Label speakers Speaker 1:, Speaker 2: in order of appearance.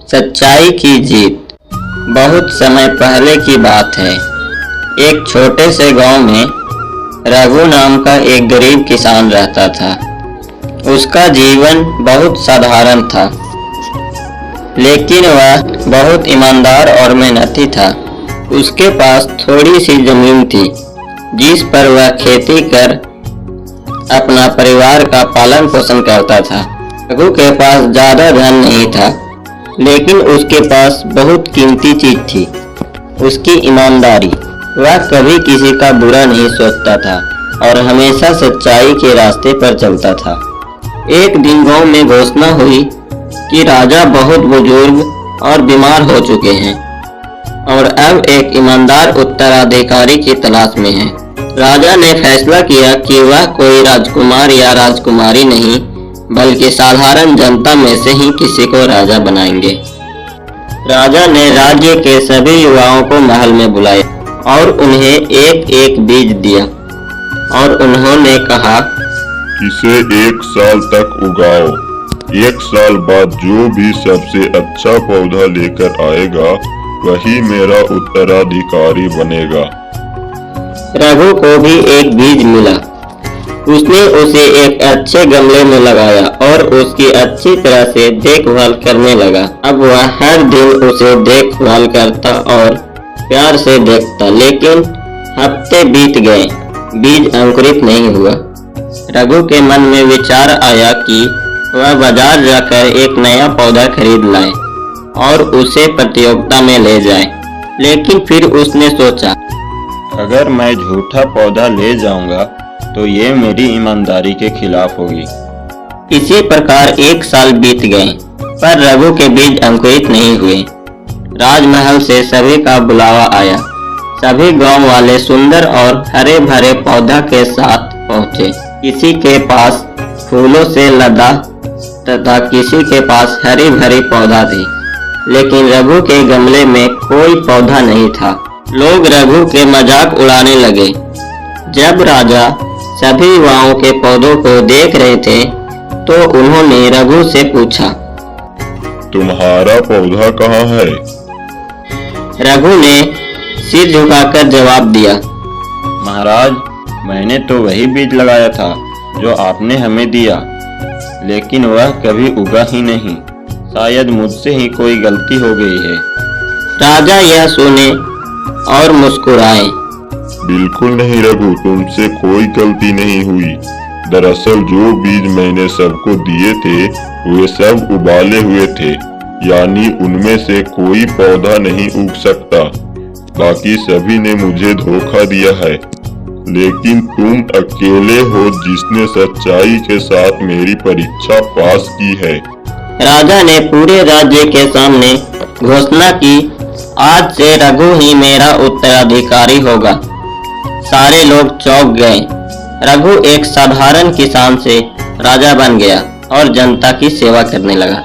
Speaker 1: सच्चाई की जीत। बहुत समय पहले की बात है। एक छोटे से गांव में रघु नाम का एक गरीब किसान रहता था। उसका जीवन बहुत साधारण था, लेकिन वह बहुत ईमानदार और मेहनती था। उसके पास थोड़ी सी जमीन थी, जिस पर वह खेती कर अपना परिवार का पालन पोषण करता था। रघु के पास ज्यादा धन नहीं था, लेकिन उसके पास बहुत कीमती चीज थी, उसकी ईमानदारी। वह कभी किसी का बुरा नहीं सोचता था और हमेशा सच्चाई के रास्ते पर चलता था। एक दिन गांव में घोषणा हुई कि राजा बहुत बुजुर्ग और बीमार हो चुके हैं और अब एक ईमानदार उत्तराधिकारी की तलाश में है। राजा ने फैसला किया कि वह कोई राजकुमार या राजकुमारी नहीं, बल्कि साधारण जनता में से ही किसी को राजा बनाएंगे। राजा ने राज्य के सभी युवाओं को महल में बुलाया और उन्हें एक एक बीज दिया और उन्होंने कहा,
Speaker 2: इसे 1 साल तक उगाओ। 1 साल बाद जो भी सबसे अच्छा पौधा लेकर आएगा वही मेरा उत्तराधिकारी बनेगा।
Speaker 1: रघु को भी एक बीज मिला। उसने उसे एक अच्छे गमले में लगाया और उसकी अच्छी तरह से देखभाल करने लगा। अब वह हर दिन उसे देखभाल करता और प्यार से देखता, लेकिन हफ्ते बीत गए, बीज अंकुरित नहीं हुआ। रघु के मन में विचार आया कि वह बाजार जाकर एक नया पौधा खरीद लाए और उसे प्रतियोगिता में ले जाए। लेकिन फिर उसने सोचा,
Speaker 3: अगर मैं झूठा पौधा ले जाऊंगा तो ये मेरी ईमानदारी के खिलाफ होगी।
Speaker 1: इसी प्रकार 1 साल बीत गए, पर रघु के बीज अंकुरित नहीं हुए। राजमहल से सभी का बुलावा आया। सभी गांव वाले सुंदर और हरे भरे पौधा के साथ पहुंचे। किसी के पास फूलों से लदा तथा किसी के पास हरी भरी पौधा थी, लेकिन रघु के गमले में कोई पौधा नहीं था। लोग रघु के मजाक उड़ाने लगे। जब राजा सभी युवाओं के पौधों को देख रहे थे, तो उन्होंने रघु से पूछा,
Speaker 2: तुम्हारा पौधा कहाँ है?
Speaker 1: रघु ने सिर झुकाकर जवाब दिया,
Speaker 3: महाराज, मैंने तो वही बीज लगाया था जो आपने हमें दिया, लेकिन वह कभी उगा ही नहीं। शायद मुझसे ही कोई गलती हो गई है।
Speaker 1: राजा यह सुने और मुस्कुराए।
Speaker 2: बिल्कुल नहीं रघु, तुमसे कोई गलती नहीं हुई। दरअसल जो बीज मैंने सबको दिए थे वे सब उबाले हुए थे, यानी उनमें से कोई पौधा नहीं उग सकता। बाकी सभी ने मुझे धोखा दिया है, लेकिन तुम अकेले हो जिसने सच्चाई के साथ मेरी परीक्षा पास की है।
Speaker 1: राजा ने पूरे राज्य के सामने घोषणा की, आज से रघु ही मेरा उत्तराधिकारी होगा। सारे लोग चौंक गए। रघु एक साधारण किसान से राजा बन गया और जनता की सेवा करने लगा।